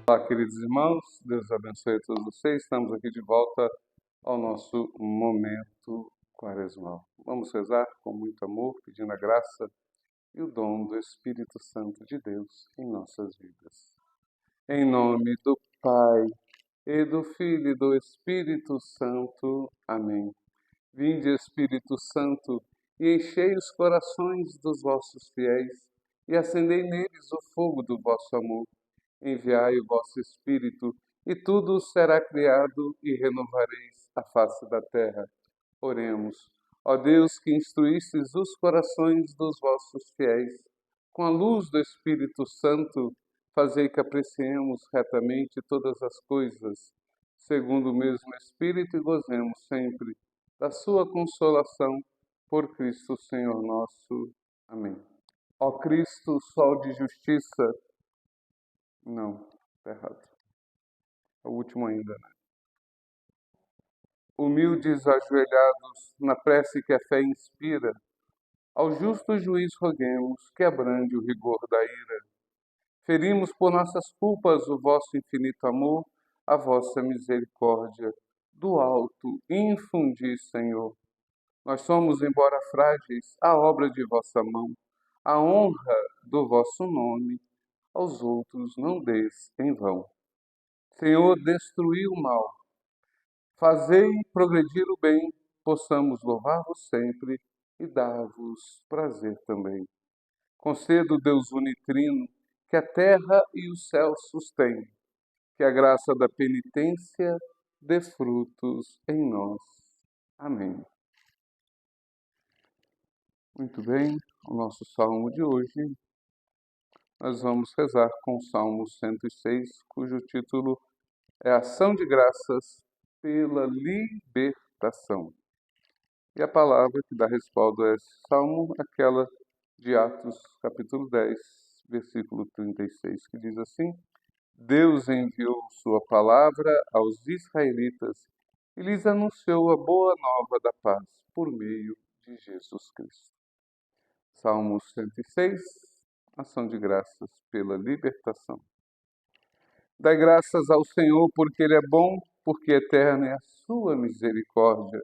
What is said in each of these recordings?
Olá, queridos irmãos, Deus abençoe a todos vocês. Estamos aqui de volta ao nosso momento quaresmal. Vamos rezar com muito amor, pedindo a graça e o dom do Espírito Santo de Deus em nossas vidas. Em nome do Pai, e do Filho e do Espírito Santo. Amém. Vinde, Espírito Santo, e enchei os corações dos vossos fiéis, e acendei neles o fogo do vosso amor. Enviai o vosso Espírito, e tudo será criado, e renovareis a face da terra. Oremos. Ó Deus, que instruístes os corações dos vossos fiéis, com a luz do Espírito Santo, fazei que apreciemos retamente todas as coisas, segundo o mesmo Espírito, e gozemos sempre da sua consolação, por Cristo Senhor nosso. Amém. Ó Cristo, sol de justiça. Não, está errado. É o último ainda, né? Humildes, ajoelhados, na prece que a fé inspira, ao justo juiz roguemos que abrande o rigor da ira. Ferimos por nossas culpas o vosso infinito amor, a vossa misericórdia do alto infundi, Senhor. Nós somos, embora frágeis, a obra de vossa mão, a honra do vosso nome, aos outros não des em vão. Senhor, destruí o mal, fazei progredir o bem, possamos louvar-vos sempre e dar-vos prazer também. Concedo, Deus unitrino, que a terra e o céu sustém, que a graça da penitência dê frutos em nós. Amém. Muito bem, o nosso salmo de hoje, nós vamos rezar com o Salmo 106, cujo título é Ação de Graças pela Libertação. E a palavra que dá respaldo a esse salmo é aquela de Atos, capítulo 10, versículo 36, que diz assim: Deus enviou sua palavra aos israelitas e lhes anunciou a boa nova da paz por meio de Jesus Cristo. Salmo 106, ação de graças pela libertação. Dai graças ao Senhor, porque Ele é bom, porque eterna é a sua misericórdia.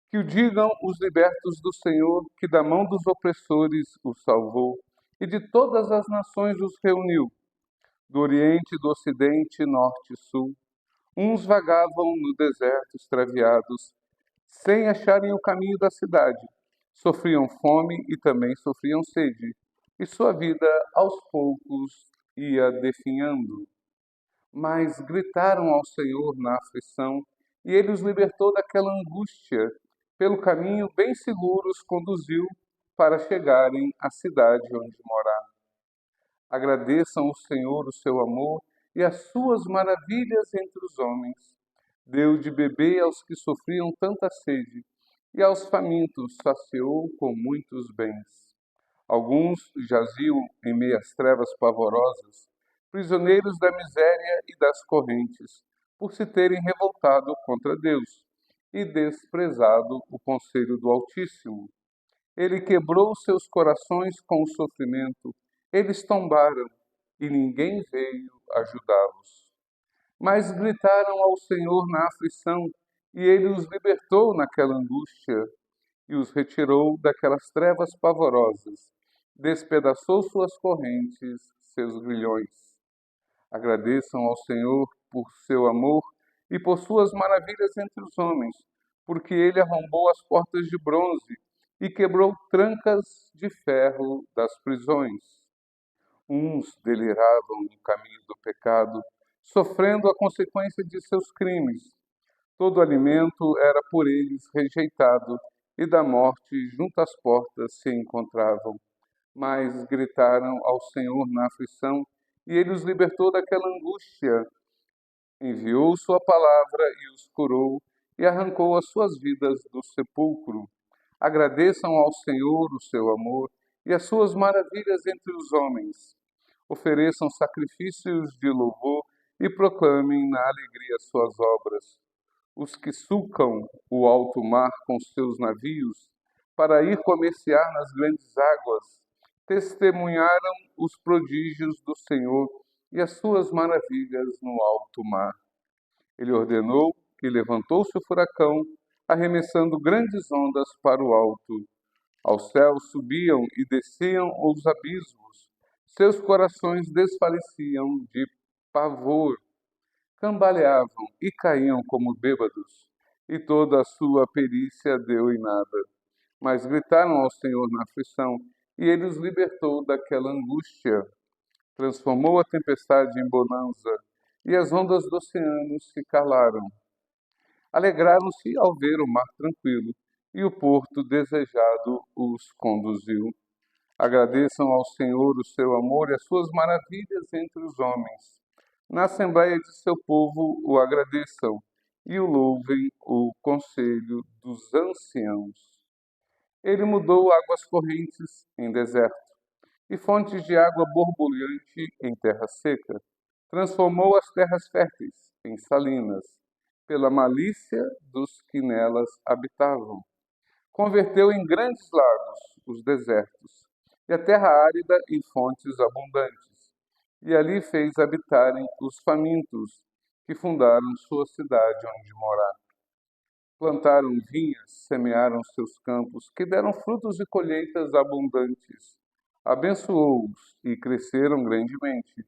Que o digam os libertos do Senhor, que da mão dos opressores os salvou, e de todas as nações os reuniu, do Oriente, do Ocidente, Norte e Sul. Uns vagavam no deserto extraviados, sem acharem o caminho da cidade. Sofriam fome e também sofriam sede, e sua vida aos poucos ia definhando. Mas gritaram ao Senhor na aflição, e Ele os libertou daquela angústia. Pelo caminho bem seguro os conduziu para chegarem à cidade onde morar. Agradeçam ao Senhor o seu amor e as suas maravilhas entre os homens. Deu de beber aos que sofriam tanta sede, e aos famintos saciou com muitos bens. Alguns jaziam em meias trevas pavorosas, prisioneiros da miséria e das correntes, por se terem revoltado contra Deus e desprezado o conselho do Altíssimo. Ele quebrou seus corações com o sofrimento, eles tombaram e ninguém veio ajudá-los. Mas gritaram ao Senhor na aflição, e Ele os libertou naquela angústia e os retirou daquelas trevas pavorosas, despedaçou suas correntes, seus grilhões. Agradeçam ao Senhor por seu amor e por suas maravilhas entre os homens, porque Ele arrombou as portas de bronze e quebrou trancas de ferro das prisões. Uns deliravam no caminho do pecado, sofrendo a consequência de seus crimes. Todo alimento era por eles rejeitado, e da morte junto às portas se encontravam. Mas gritaram ao Senhor na aflição, e Ele os libertou daquela angústia. Enviou sua palavra e os curou, e arrancou as suas vidas do sepulcro. Agradeçam ao Senhor o seu amor e as suas maravilhas entre os homens. Ofereçam sacrifícios de louvor e proclamem na alegria suas obras. Os que sulcam o alto mar com seus navios, para ir comerciar nas grandes águas, testemunharam os prodígios do Senhor e as suas maravilhas no alto mar. Ele ordenou e levantou-se o furacão, arremessando grandes ondas para o alto. Aos céus subiam e desciam os abismos. Seus corações desfaleciam de pavor, cambaleavam e caíam como bêbados, e toda a sua perícia deu em nada. Mas gritaram ao Senhor na aflição, e ele os libertou daquela angústia. Transformou a tempestade em bonança, e as ondas do oceano se calaram. Alegraram-se ao ver o mar tranquilo, e o porto desejado os conduziu. Agradeçam ao Senhor o seu amor e as suas maravilhas entre os homens. Na assembleia de seu povo o agradeçam e o louvem o conselho dos anciãos. Ele mudou águas correntes em deserto e fontes de água borbulhante em terra seca. Transformou as terras férteis em salinas, pela malícia dos que nelas habitavam. Converteu em grandes lagos os desertos, e a terra árida em fontes abundantes. E ali fez habitarem os famintos, que fundaram sua cidade onde morar. Plantaram vinhas, semearam seus campos, que deram frutos e colheitas abundantes. Abençoou-os e cresceram grandemente,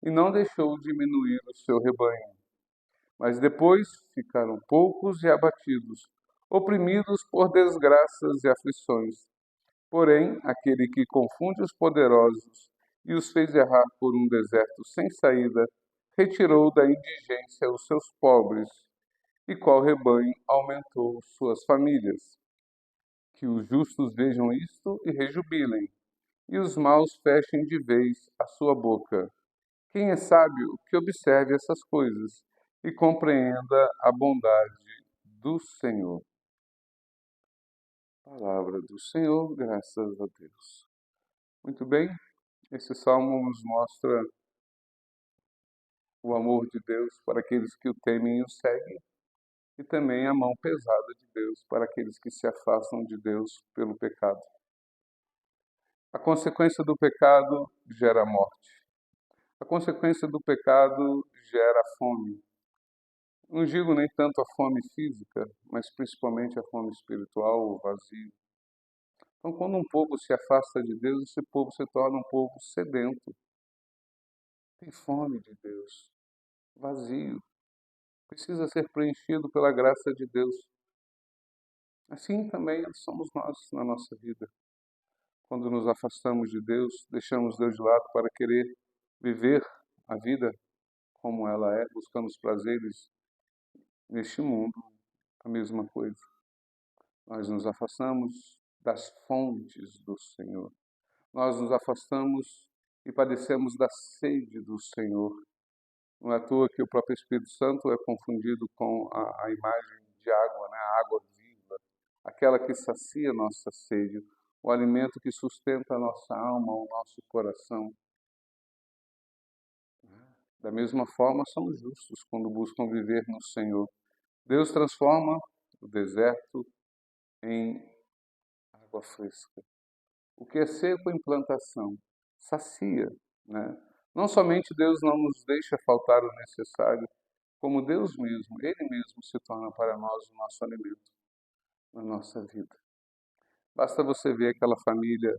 e não deixou diminuir o seu rebanho. Mas depois ficaram poucos e abatidos, oprimidos por desgraças e aflições. Porém, aquele que confunde os poderosos e os fez errar por um deserto sem saída, retirou da indigência os seus pobres, e qual rebanho aumentou suas famílias. Que os justos vejam isto e rejubilem, e os maus fechem de vez a sua boca. Quem é sábio, que observe essas coisas e compreenda a bondade do Senhor. Palavra do Senhor, graças a Deus. Muito bem, esse salmo nos mostra o amor de Deus para aqueles que o temem e o seguem, e também a mão pesada de Deus para aqueles que se afastam de Deus pelo pecado. A consequência do pecado gera morte. A consequência do pecado gera fome. Não digo nem tanto a fome física, mas principalmente a fome espiritual, o vazio. Então, quando um povo se afasta de Deus, esse povo se torna um povo sedento. Tem fome de Deus, vazio. Precisa ser preenchido pela graça de Deus. Assim também somos nós na nossa vida. Quando nos afastamos de Deus, deixamos Deus de lado para querer viver a vida como ela é, buscando os prazeres neste mundo, a mesma coisa. Nós nos afastamos das fontes do Senhor. Nós nos afastamos e padecemos da sede do Senhor. Não é à toa que o próprio Espírito Santo é confundido com a imagem de água, né? A água viva, aquela que sacia nossa sede, o alimento que sustenta a nossa alma, o nosso coração. Da mesma forma, somos justos quando buscam viver no Senhor. Deus transforma o deserto em água fresca. O que é seco em plantação sacia, né? Não somente Deus não nos deixa faltar o necessário, como Deus mesmo, Ele mesmo se torna para nós o nosso alimento na nossa vida. Basta você ver aquela família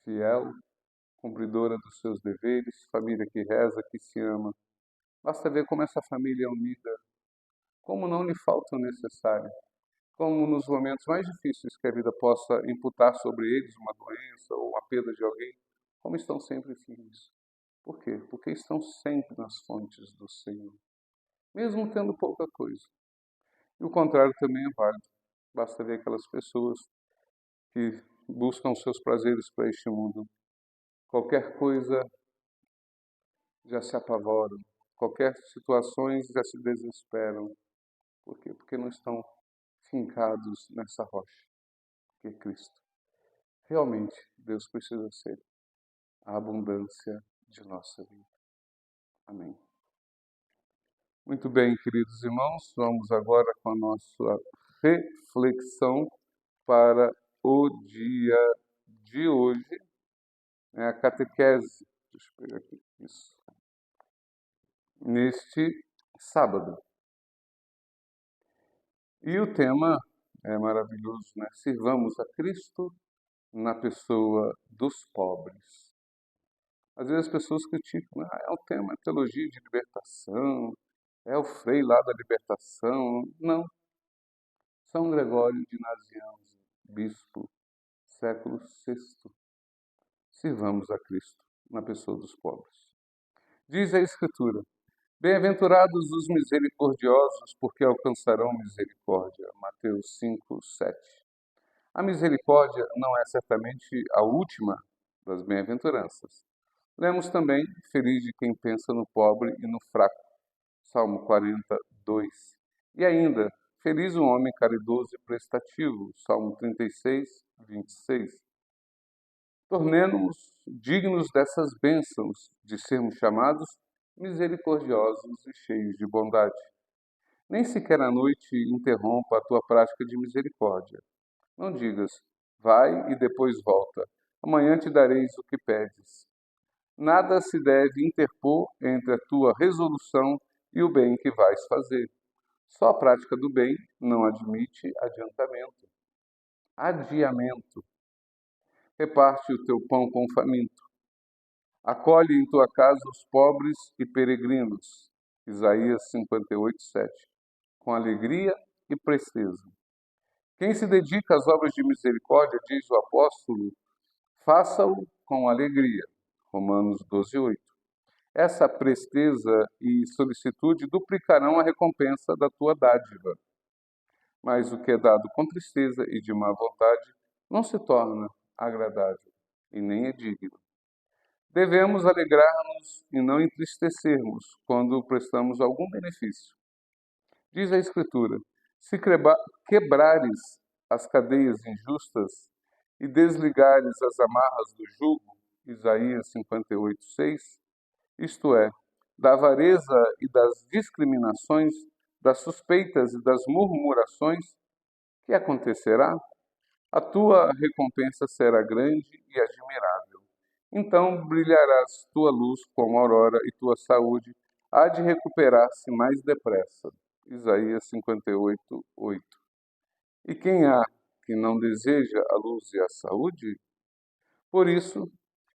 fiel, cumpridora dos seus deveres, família que reza, que se ama. Basta ver como essa família é unida, como não lhe falta o necessário, como nos momentos mais difíceis que a vida possa imputar sobre eles uma doença ou a perda de alguém, como estão sempre firmes. Por quê? Porque estão sempre nas fontes do Senhor, mesmo tendo pouca coisa. E o contrário também é válido. Basta ver aquelas pessoas que buscam seus prazeres para este mundo. Qualquer coisa já se apavoram, qualquer situações já se desesperam. Por quê? Porque não estão fincados nessa rocha, que é Cristo. Realmente, Deus precisa ser a abundância de nossa vida. Amém. Muito bem, queridos irmãos, vamos agora com a nossa reflexão para o dia de hoje, a catequese. Deixa eu pegar aqui. Isso. neste sábado. E o tema é maravilhoso, né? Sirvamos a Cristo na pessoa dos pobres. Às vezes as pessoas criticam, é o tema, é teologia de libertação, é o Frei lá da libertação. Não, São Gregório de Nazianzo, bispo, século VI. Sirvamos a Cristo na pessoa dos pobres. Diz a Escritura, bem-aventurados os misericordiosos, porque alcançarão misericórdia. Mateus 5, 7. A misericórdia não é certamente a última das bem-aventuranças. Lemos também, feliz de quem pensa no pobre e no fraco. Salmo 42. E ainda, feliz o homem caridoso e prestativo. Salmo 36, 26. Tornemo-nos dignos dessas bênçãos, de sermos chamados misericordiosos e cheios de bondade. Nem sequer a noite interrompa a tua prática de misericórdia. Não digas, vai e depois volta. Amanhã te dareis o que pedes. Nada se deve interpor entre a tua resolução e o bem que vais fazer. Só a prática do bem não admite adiamento. Reparte o teu pão com o faminto. Acolhe em tua casa os pobres e peregrinos. Isaías 58, 7. Com alegria e presteza. Quem se dedica às obras de misericórdia, diz o apóstolo, faça-o com alegria. Romanos 12, 8. Essa presteza e solicitude duplicarão a recompensa da tua dádiva. Mas o que é dado com tristeza e de má vontade não se torna agradável e nem é digno. Devemos alegrar-nos e não entristecermos quando prestamos algum benefício. Diz a Escritura, se quebrares as cadeias injustas e desligares as amarras do jugo, Isaías 58, 6, isto é, da avareza e das discriminações, das suspeitas e das murmurações, que acontecerá? A tua recompensa será grande e admirável. Então brilharás tua luz como a aurora e tua saúde há de recuperar-se mais depressa. Isaías 58, 8. E quem há que não deseja a luz e a saúde? Por isso,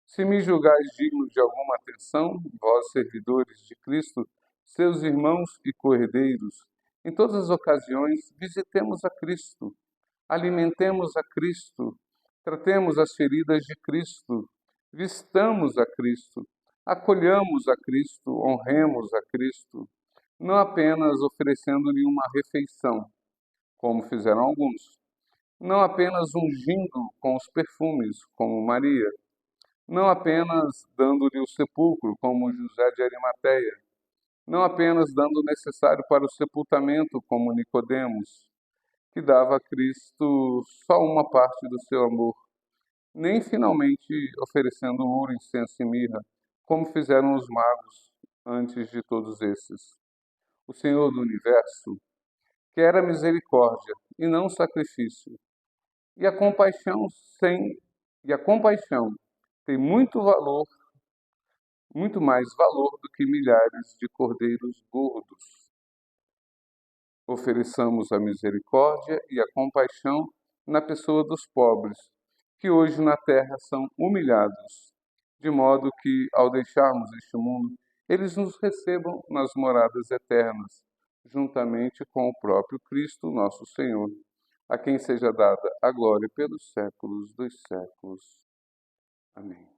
se me julgais digno de alguma atenção, vós, servidores de Cristo, seus irmãos e cordeiros, em todas as ocasiões, visitemos a Cristo, alimentemos a Cristo, tratemos as feridas de Cristo, vistamos a Cristo, acolhamos a Cristo, honremos a Cristo, não apenas oferecendo-lhe uma refeição, como fizeram alguns, não apenas ungindo com os perfumes, como Maria, não apenas dando-lhe o sepulcro, como José de Arimateia, não apenas dando o necessário para o sepultamento, como Nicodemos, que dava a Cristo só uma parte do seu amor, nem finalmente oferecendo ouro, incenso e mirra, como fizeram os magos antes de todos esses. O Senhor do Universo quer a misericórdia e não o sacrifício. E a compaixão tem muito mais valor do que milhares de cordeiros gordos. Ofereçamos a misericórdia e a compaixão na pessoa dos pobres, que hoje na terra são humilhados, de modo que, ao deixarmos este mundo, eles nos recebam nas moradas eternas, juntamente com o próprio Cristo, nosso Senhor, a quem seja dada a glória pelos séculos dos séculos. Amém.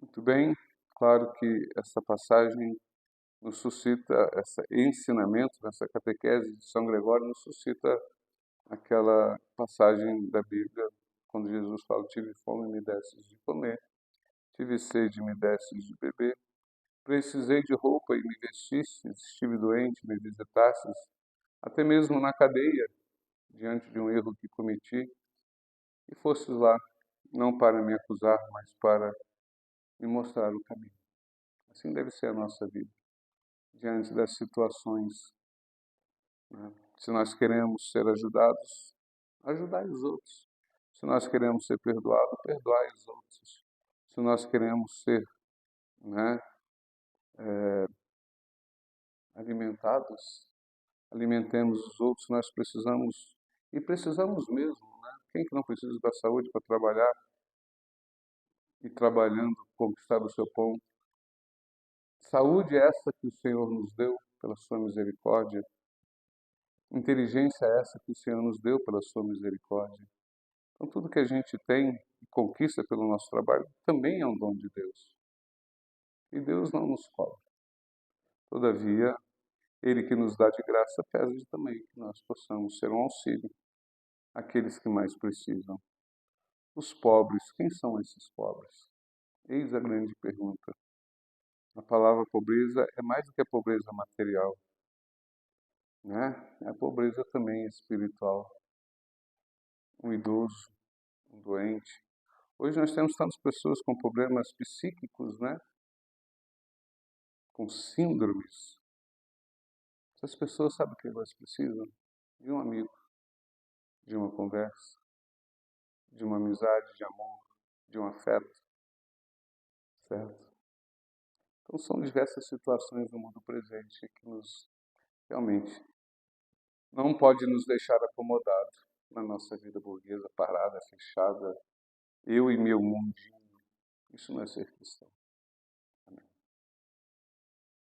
Muito bem, claro que essa passagem nos suscita, esse ensinamento, essa catequese de São Gregório nos suscita aquela passagem da Bíblia, quando Jesus fala, tive fome e me destes de comer, tive sede e me destes de beber, precisei de roupa e me vestistes, estive doente e me visitastes, até mesmo na cadeia, diante de um erro que cometi, e fostes lá, não para me acusar, mas para me mostrar o caminho. Assim deve ser a nossa vida, diante das situações, né? Se nós queremos ser ajudados, ajudai os outros. Se nós queremos ser perdoados, perdoai os outros. Se nós queremos ser, né, alimentados, alimentemos os outros, nós precisamos, e precisamos mesmo, né? Quem que não precisa da saúde para trabalhar e trabalhando conquistar o seu pão? Saúde é essa que o Senhor nos deu pela sua misericórdia. Inteligência é essa que o Senhor nos deu pela sua misericórdia. Então, tudo que a gente tem e conquista pelo nosso trabalho também é um dom de Deus. E Deus não nos cobra. Todavia, Ele que nos dá de graça pede também que nós possamos ser um auxílio àqueles que mais precisam. Os pobres, quem são esses pobres? Eis a grande pergunta. A palavra pobreza é mais do que a pobreza material, né? É a pobreza também espiritual. Um idoso, um doente. Hoje nós temos tantas pessoas com problemas psíquicos, né? Com síndromes. Essas pessoas sabem o que elas precisam? De um amigo, de uma conversa, de uma amizade, de amor, de um afeto, certo? Então são diversas situações no mundo presente que nos realmente não pode nos deixar acomodados na nossa vida burguesa, parada, fechada, eu e meu mundinho. Isso não é ser cristão. Amém.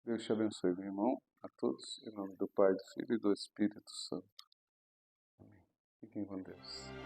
Deus te abençoe, meu irmão, a todos, em nome do Pai, do Filho e do Espírito Santo. Amém. Fiquem com Deus.